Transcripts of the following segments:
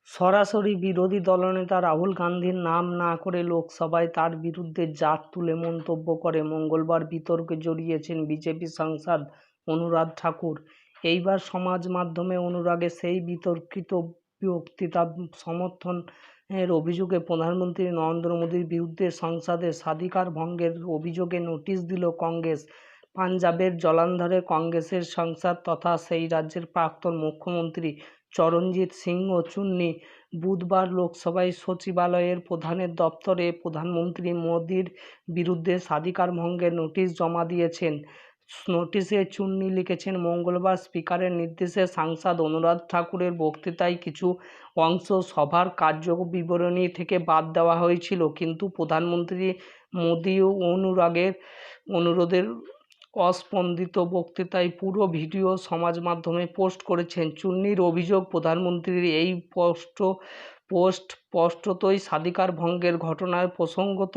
সরাসরি বিরোধী দলনেতা রাহুল গান্ধীর নাম না করে লোকসভায় তার বিরুদ্ধে জাত তুলে মন্তব্য করে মঙ্গলবার বিতর্কে জড়িয়েছেন বিজেপি সাংসদ অনুরাগ ঠাকুর। এইবার সমাজ মাধ্যমে অনুরাগের সেই বিতর্কিত বক্তৃতা সমর্থনের অভিযোগে প্রধানমন্ত্রী নরেন্দ্র মোদীর বিরুদ্ধে সংসদে স্বাধিকার ভঙ্গের অভিযোগে নোটিশ দিল কংগ্রেস। পাঞ্জাবের জলান্ধরে কংগ্রেসের সাংসদ তথা সেই রাজ্যের প্রাক্তন মুখ্যমন্ত্রী চরণজিৎ সিংহ চুন্নি বুধবার লোকসভায় সচিবালয়ের প্রধানের দপ্তরে প্রধানমন্ত্রী মোদীর বিরুদ্ধে স্বাধিকার ভঙ্গের নোটিশ জমা দিয়েছেন। নোটিশে চুন্নি লিখেছেন, মঙ্গলবার স্পিকারের নির্দেশে সাংসদ অনুরাগ ঠাকুরের বক্তৃতায় কিছু অংশ সভার কার্যবিবরণী থেকে বাদ দেওয়া হয়েছিল, কিন্তু প্রধানমন্ত্রী মোদী ও অনুরোধের অস্পন্দিত বক্তৃতায় পুরো ভিডিও সমাজ মাধ্যমে পোস্ট করেছেন। চুন্নির অভিযোগ, প্রধানমন্ত্রীর এই পোস্ট স্পষ্টতই স্বাধিকার ভঙ্গের ঘটনার প্রসঙ্গত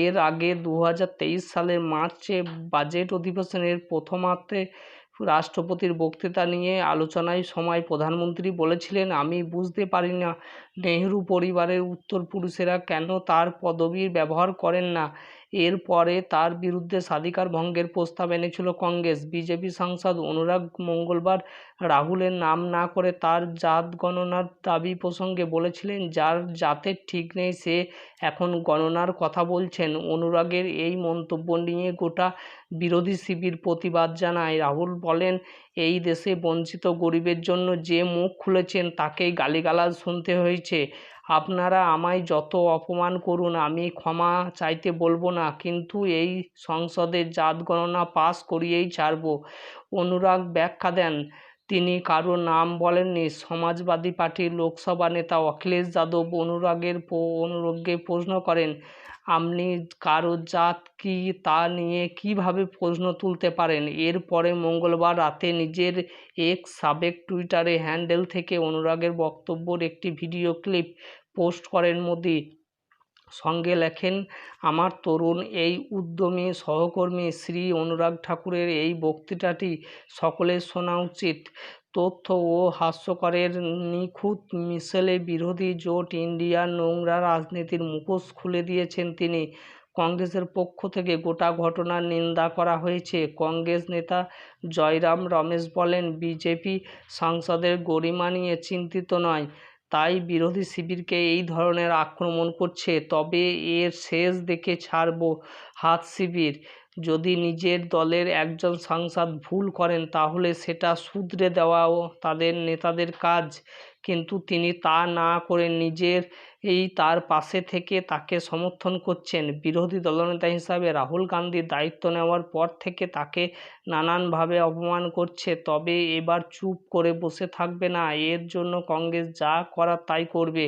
এর আগে 2023 সালের মার্চে বাজেট অধিবেশনের প্রথমার্ধে রাষ্ট্রপতির বক্তৃতা নিয়ে আলোচনার সময় প্রধানমন্ত্রী বলেছিলেন, আমি বুঝতে পারি না নেহরু পরিবারের উত্তরপুরুষেরা কেন তার পদবীর ব্যবহার করেন না। এরপরে তার বিরুদ্ধে স্বাধিকার ভঙ্গের প্রস্তাব এনেছিল কংগ্রেস। বিজেপি সাংসদ অনুরাগ মঙ্গলবার রাহুলের নাম না করে তার জাত গণনার দাবি প্রসঙ্গে বলেছিলেন, যার জাতের ঠিক নেই সে এখন গণনার কথা বলছেন। অনুরাগের এই মন্তব্য নিয়ে গোটা বিরোধী শিবির প্রতিবাদ জানায়। রাহুল বলেন, এই দেশে বঞ্চিত গরিবের জন্য যে মুখ খুলেছেন তাকেই গালিগালাজ শুনতে হয়েছে। আপনারা আমায় যত অপমান করুন আমি ক্ষমা চাইতে বলবো না, কিন্তু এই সংসদে জাত গণনা পাস করিয়েই ছাড়ব। অনুরাগ ব্যাখ্যা দেন, তিনি কারো নাম বলেননি। সমাজবাদী পার্টির লোকসভা নেতা অখিলেশ যাদব অনুরাগকে প্রশ্ন করেন, আপনি কারো জাত কি তা নিয়ে কিভাবে প্রশ্ন তুলতে পারেন। এরপরে মঙ্গলবার রাতে নিজের এক্স সাবেক টুইটারে হ্যান্ডেল থেকে অনুরাগের বক্তব্যের একটি ভিডিও ক্লিপ পোস্ট করেন মোদী। সঙ্গে লেখেন, আমার তরুণ এই উদ্যমী সহকর্মী শ্রী অনুরাগ ঠাকুরের এই বক্তৃতাটি সকলের শোনা উচিত। তথ্য ও হাস্যকরের নিখুঁত মিশেলে বিরোধী জোট ইন্ডিয়ার নোংরা রাজনীতির মুখোশ খুলে দিয়েছেন তিনি। কংগ্রেসের পক্ষ থেকে গোটা ঘটনার নিন্দা করা হয়েছে। কংগ্রেস নেতা জয়রাম রমেশ বলেন, বিজেপি সাংসদের গরিমা নিয়ে চিন্তিত নয়, তাই বিরোধী শিবিরকে এই ধরনের আক্রমণ করছে। তবে এর শেষ দেখে ছাড়ব হাত শিবির। যদি নিজের দলের একজন সাংসদ ভুল করেন তাহলে সেটা শুধরে দেওয়াও তাদের নেতাদের কাজ, কিন্তু তিনি তা না করে তার পাশে থেকে তাকে সমর্থন করছেন। বিরোধী দলনেতা হিসাবে রাহুল গান্ধী দায়িত্ব নেওয়ার পর থেকে তাকে নানানভাবে অপমান করছে, তবে এবার চুপ করে বসে থাকবে না। এর জন্য কংগ্রেস যা করার তাই করবে।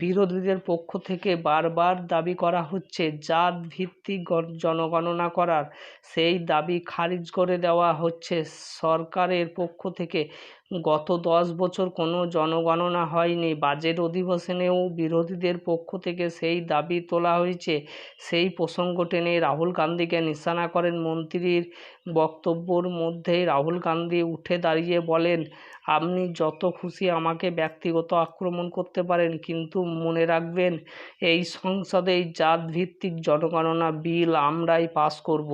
বিরোধীদের পক্ষ থেকে বারবার দাবি করা হচ্ছে জাত ভিত্তিক জনগণনা করার, সেই দাবি খারিজ করে দেওয়া হচ্ছে সরকারের পক্ষ থেকে। গত 10 বছর কোনো জনগণনা হয়নি। বাজেট অধিবেশনেও বিরোধীদের পক্ষ থেকে সেই দাবি তোলা হয়েছে। সেই প্রসঙ্গ টেনে রাহুল গান্ধীকে নিশানা করেন মন্ত্রীর বক্তব্যের মধ্যেই রাহুল গান্ধী উঠে দাঁড়িয়ে বলেন, আপনি যত খুশি আমাকে ব্যক্তিগত আক্রমণ করতে পারেন, কিন্তু মনে রাখবেন এই সংসদে জাত ভিত্তিক জনগণনা বিল আমরাই পাস করব।